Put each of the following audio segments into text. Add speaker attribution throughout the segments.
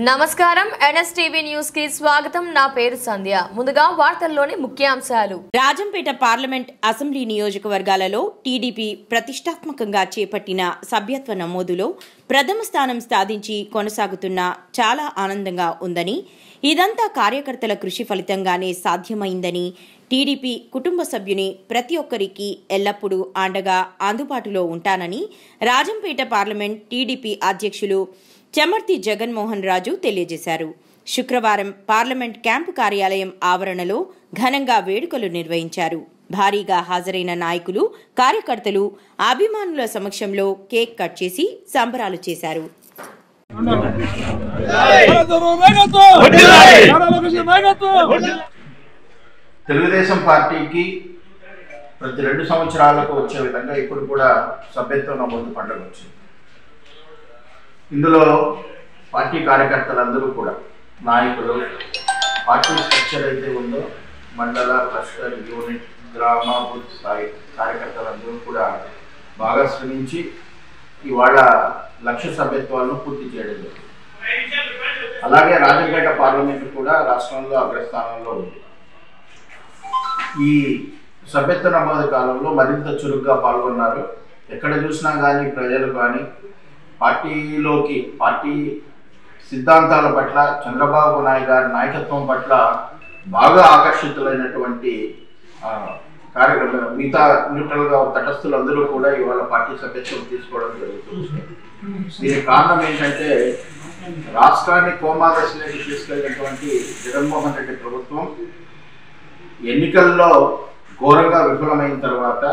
Speaker 1: నమస్కారం NSTV news కి స్వాగతం. నా పేరు సంధ్య. ముందుగా వార్తల్లోని ముఖ్యాంశాలు.
Speaker 2: రాజంపేట పార్లమెంట్ అసెంబ్లీ నియోజకవర్గాలలో టీడీపీ ప్రతిష్టాత్మకంగా చేపట్టిన సభ్యత్వ నమోదులో ప్రథమ స్థానం సాధించి కొనసాగుతున్న చాలా ఆనందంగా ఉందని, ఇదంతా కార్యకర్తల కృషి ఫలితంగానే సాధ్యమైందని, టీడీపీ కుటుంబ సభ్యుని ప్రతి ఒక్కరికి ఎల్లప్పుడూ అండగా అందుబాటులో ఉంటానని రాజంపేట పార్లమెంట్ టీడీపీ అధ్యక్షులు చెమర్తి జగన్మోహన్ రాజు తెలియజేశారు. శుక్రవారం పార్లమెంట్ క్యాంపు కార్యాలయం ఆవరణలో ఘనంగా వేడుకలు నిర్వహించారు. భారీగా హాజరైన నాయకులు, కార్యకర్తలు, అభిమానుల సమక్షంలో కేక్ కట్ చేసి సంబరాలు చేశారు.
Speaker 3: తెలుగుదేశం పార్టీకి ప్రతి 2 సంవత్సరాలకు వచ్చే విధంగా ఇప్పుడు కూడా సభ్యత్వ నమోదు పండుగ వచ్చింది. ఇందులో పార్టీ కార్యకర్తలందరూ కూడా, నాయకులు, పార్టీ స్ట్రక్చర్ అయితే ఉందో మండల, క్లస్టర్, యూనిట్, గ్రామ, బూత్ స్థాయి కార్యకర్తలందరూ కూడా బాగా శ్రమించి ఇవాళ లక్ష సభ్యత్వాలను పూర్తి చేయడం జరిగింది. అలాగే రాజంపేట పార్లమెంటు కూడా రాష్ట్రంలో అగ్రస్థానంలో ఉంది. ఈ సభ్యత్వ నమోదు కాలంలో మరింత చురుగ్గా పాల్గొన్నారు. ఎక్కడ చూసినా కానీ ప్రజలు కానీ పార్టీ సిద్ధాంతాల పట్ల, చంద్రబాబు నాయుడు గారి నాయకత్వం పట్ల బాగా ఆకర్షితులైనటువంటి కార్యకర్తలు, మిగతా న్యూట్రల్గా తటస్థులందరూ కూడా ఇవాళ పార్టీ సభ్యత్వం తీసుకోవడం జరుగుతుంది. దీనికి కారణం ఏంటంటే, రాష్ట్రాన్ని కోమాదశలోకి తీసుకెళ్ళినటువంటి జగన్మోహన్ రెడ్డి ప్రభుత్వం ఎన్నికల్లో ఘోరంగా విఫలమైన తర్వాత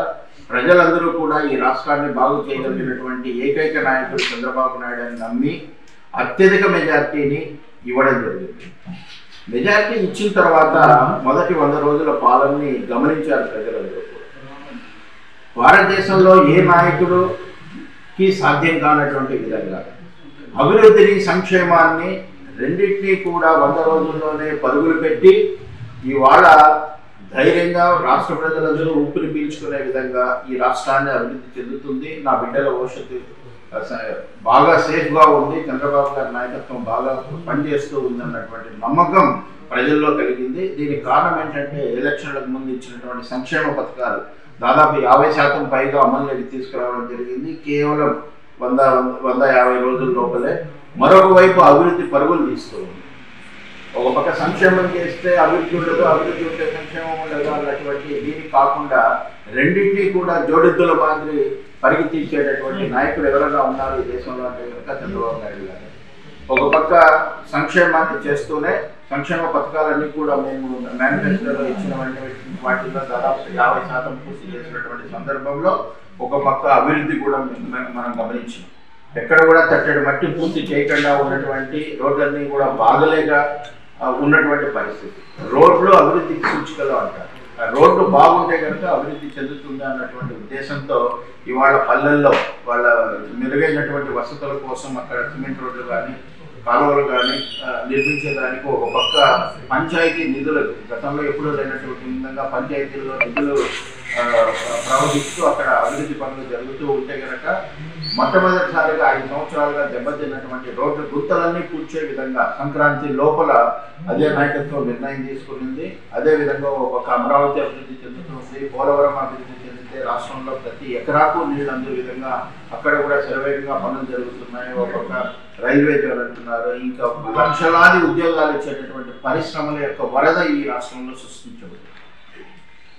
Speaker 3: ప్రజలందరూ కూడా ఈ రాష్ట్రాన్ని బాగు చేయగలిగినటువంటి ఏకైక నాయకుడు చంద్రబాబు నాయుడు అని నమ్మి అత్యధిక మెజార్టీని ఇవ్వడం జరిగింది. మెజార్టీ ఇచ్చిన తర్వాత మొదటి 100 రోజుల పాలనని గమనించారు ప్రజలందరూ. భారతదేశంలో ఏ నాయకుడికి సాధ్యం కానటువంటి విధంగా అభివృద్ధిని, సంక్షేమాన్ని రెండింటినీ కూడా 100 రోజుల్లోనే పరుగులు పెట్టి ఇవాళ ధైర్యంగా రాష్ట్ర ప్రజలందరూ ఊపిరి పీల్చుకునే విధంగా ఈ రాష్ట్రాన్ని అభివృద్ధి చెందుతుంది, నా బిడ్డల భవిష్యత్తు బాగా సేఫ్గా ఉంది, చంద్రబాబు గారి నాయకత్వం బాగా పనిచేస్తూ ఉంది అన్నటువంటి నమ్మకం ప్రజల్లో కలిగింది. దీనికి కారణం ఏంటంటే, ఎలక్షన్లకు ముందు ఇచ్చినటువంటి సంక్షేమ పథకాలు దాదాపు 50% పైగా అమలులోకి తీసుకురావడం జరిగింది. కేవలం 150 రోజుల లోపలే. మరొక వైపు అభివృద్ధి పరుగులు తీస్తుంది. ఒక పక్క సంక్షేమం చేస్తే అభివృద్ధి ఉండదు, అభివృద్ధి ఉంటే సంక్షేమం ఉండదు అన్నటువంటి దీనికి కాకుండా రెండింటినీ కూడా జోడెద్దుల మాదిరి పరిగెత్తించేటటువంటి నాయకుడు ఎవరైనా ఉన్నారు ఈ దేశంలో అంటే కనుక చంద్రబాబు నాయుడు గారు. ఒక పక్క సంక్షేమాన్ని చేస్తూనే సంక్షేమ పథకాలన్నీ కూడా మేము మేనిఫెస్టోలో ఇచ్చిన వాటిల్లో దాదాపు 50% పూర్తి చేసినటువంటి సందర్భంలో ఒక పక్క అభివృద్ధి కూడా మనం గమనించాం. ఎక్కడ కూడా తట్టడి మట్టి పూర్తి చేయకుండా ఉన్నటువంటి రోడ్లన్నీ కూడా బాగలేక ఉన్నటువంటి పరిస్థితి. రోడ్లు అభివృద్ధికి సూచికలు అంటారు. రోడ్లు బాగుంటే కనుక అభివృద్ధి చెందుతుంది అన్నటువంటి ఉద్దేశంతో ఇవాళ పల్లెల్లో వాళ్ళ మెరుగైనటువంటి వసతుల కోసం అక్కడ సిమెంట్ రోడ్లు కానీ, కాలువలు కానీ నిర్మించేదానికి ఒక పక్క పంచాయతీ నిధులు, గతంలో ఎప్పుడూ లేనటువంటి విధంగా పంచాయతీల్లో నిధులు ప్రవహిస్తూ అక్కడ అభివృద్ధి పనులు జరుగుతూ ఉంటే కనుక మొట్టమొదటిసారిగా 5 సంవత్సరాలుగా దెబ్బతిన్నటువంటి రోడ్డు గుంతలన్నీ పూడ్చే విధంగా సంక్రాంతి లోపల అదే నాయకత్వం నిర్ణయం తీసుకునింది. అదేవిధంగా ఒక అమరావతి అభివృద్ధి చెందుతుంది, పోలవరం అభివృద్ధి చెందితే రాష్ట్రంలో ప్రతి ఎకరాకు నీళ్ళు అందే విధంగా అక్కడ కూడా శరవేగంగా పనులు జరుగుతున్నాయి. ఒక్కొక్క రైల్వే జోన్ అంటున్నారు. ఇంకా లక్షలాది ఉద్యోగాలు ఇచ్చేటటువంటి పరిశ్రమల యొక్క వరద ఈ రాష్ట్రంలో సృష్టించబడింది.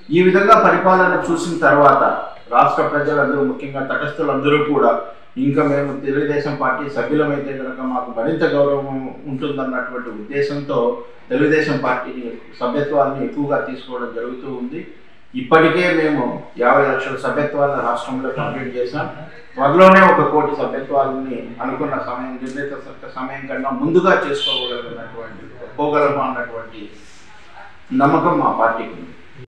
Speaker 3: ఈ విధంగా పరిపాలన చూసిన తర్వాత రాష్ట్ర ప్రజలందరూ, ముఖ్యంగా తటస్థులందరూ కూడా ఇంకా మేము తెలుగుదేశం పార్టీ సభ్యులమైతే కనుక మాకు మరింత గౌరవం ఉంటుందన్నటువంటి ఉద్దేశంతో తెలుగుదేశం పార్టీని సభ్యత్వాన్ని ఎక్కువగా తీసుకోవడం జరుగుతూ ఉంది. ఇప్పటికే మేము 50 లక్షల సభ్యత్వాలను రాష్ట్రంలో కంప్లీట్ చేశాం. త్వరలోనే 1 కోటి సభ్యత్వాలని అనుకున్న సమయం, నిర్ణీత సమయం కన్నా ముందుగా పోగలము అన్నటువంటి నమ్మకం మా పార్టీకి ఉంది.